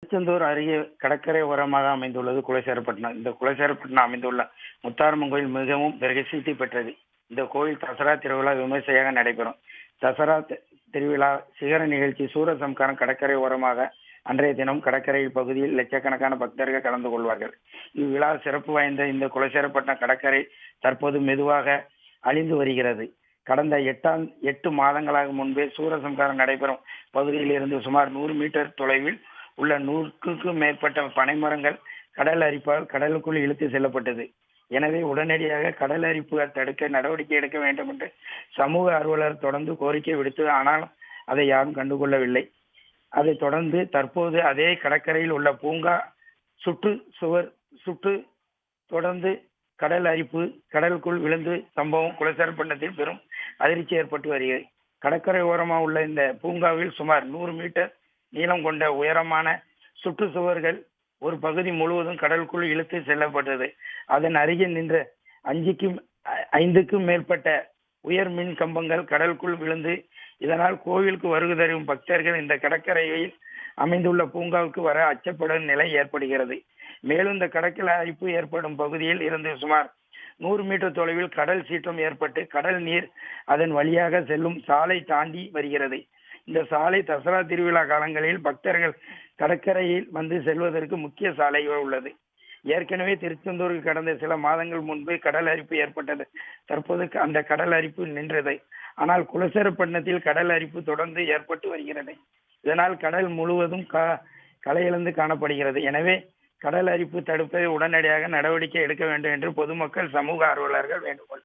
திருச்செந்தூர் அருகே கடற்கரை ஓரமாக அமைந்துள்ளது குலசேரப்பட்டினம். இந்த குலசேரப்பட்டினம் அமைந்துள்ள முத்தாரம்மன் கோயில் மிகவும் பிரசித்தி பெற்றது. இந்த கோயில் தசரா திருவிழா விமர்சையாக நடைபெறும். தசரா திருவிழா சிகர நிகழ்ச்சி சூரசம்காரம் கடற்கரை ஓரமாக அன்றைய தினம் கடற்கரை பகுதியில் லட்சக்கணக்கான பக்தர்கள் கலந்து கொள்வார்கள். இவ்விழா சிறப்பு வாய்ந்த இந்த குலசேரப்பட்டினம் கடற்கரை தற்போது மெதுவாக அழிந்து வருகிறது. கடந்த 8 மாதங்களாக முன்பே சூரசம்காரம் நடைபெறும் பகுதியில் இருந்து சுமார் 100 மீட்டர் தொலைவில் உள்ள 100க்கும் மேற்பட்ட பனைமரங்கள் கடல் அரிப்பால் கடலுக்குள் இழுத்து செல்லப்பட்டது. எனவே உடனடியாக கடல் அரிப்பு தடுக்க நடவடிக்கை எடுக்க வேண்டும் என்று சமூக ஆர்வலர் தொடர்ந்து கோரிக்கை விடுத்து, ஆனாலும் அதை யாரும் கண்டுகொள்ளவில்லை. அதைத் தொடர்ந்து தற்போது அதே கடற்கரையில் உள்ள பூங்கா சுட்டு தொடர்ந்து கடல் அரிப்பு கடலுக்குள் விழுந்து சம்பவம் குலசேரப்பட்டினத்தில் பெரும் அதிர்ச்சி ஏற்பட்டு வருகிறது. கடற்கரை ஓரமாக உள்ள இந்த பூங்காவில் சுமார் 100 மீட்டர் நீளம் கொண்ட உயரமான சுற்றுச்சுவர்கள் ஒரு பகுதி முழுவதும் கடலுக்குள் இழுத்து செல்லப்பட்டது. அதன் அருகில் நின்ற 5க்கும் மேற்பட்ட உயர் மின் கம்பங்கள் கடலுக்குள் விழுந்து, இதனால் கோவிலுக்கு வருகை தரும் பக்தர்கள் இந்த கடற்கரையில் அமைந்துள்ள பூங்காவுக்கு வர அச்சப்படும் நிலை ஏற்படுகிறது. மேலும் இந்த கடற்கரை அரிப்பு ஏற்படும் பகுதியில் இருந்து சுமார் 100 மீட்டர் தொலைவில் கடல் சீற்றம் ஏற்பட்டு கடல் நீர் அதன் வழியாக செல்லும் சாலை தாண்டி வருகிறது. இந்த சாலை தசரா திருவிழா காலங்களில் பக்தர்கள் கடற்கரையில் வந்து செல்வதற்கு முக்கிய சாலை உள்ளது. ஏற்கனவே திருச்செந்தூருக்கு கடந்த சில மாதங்கள் முன்பு கடல் அரிப்பு ஏற்பட்டது. தற்போது அந்த கடல் அரிப்பு நின்றது. ஆனால் குலசேரப்பட்டினத்தில் கடல் அரிப்பு தொடர்ந்து ஏற்பட்டு வருகிறது. இதனால் கடல் முழுவதும் கலையிழந்து காணப்படுகிறது. எனவே கடல் அரிப்பு தடுப்பதை உடனடியாக நடவடிக்கை எடுக்க வேண்டும் என்று பொதுமக்கள் சமூக ஆர்வலர்கள் வேண்டுகோள்.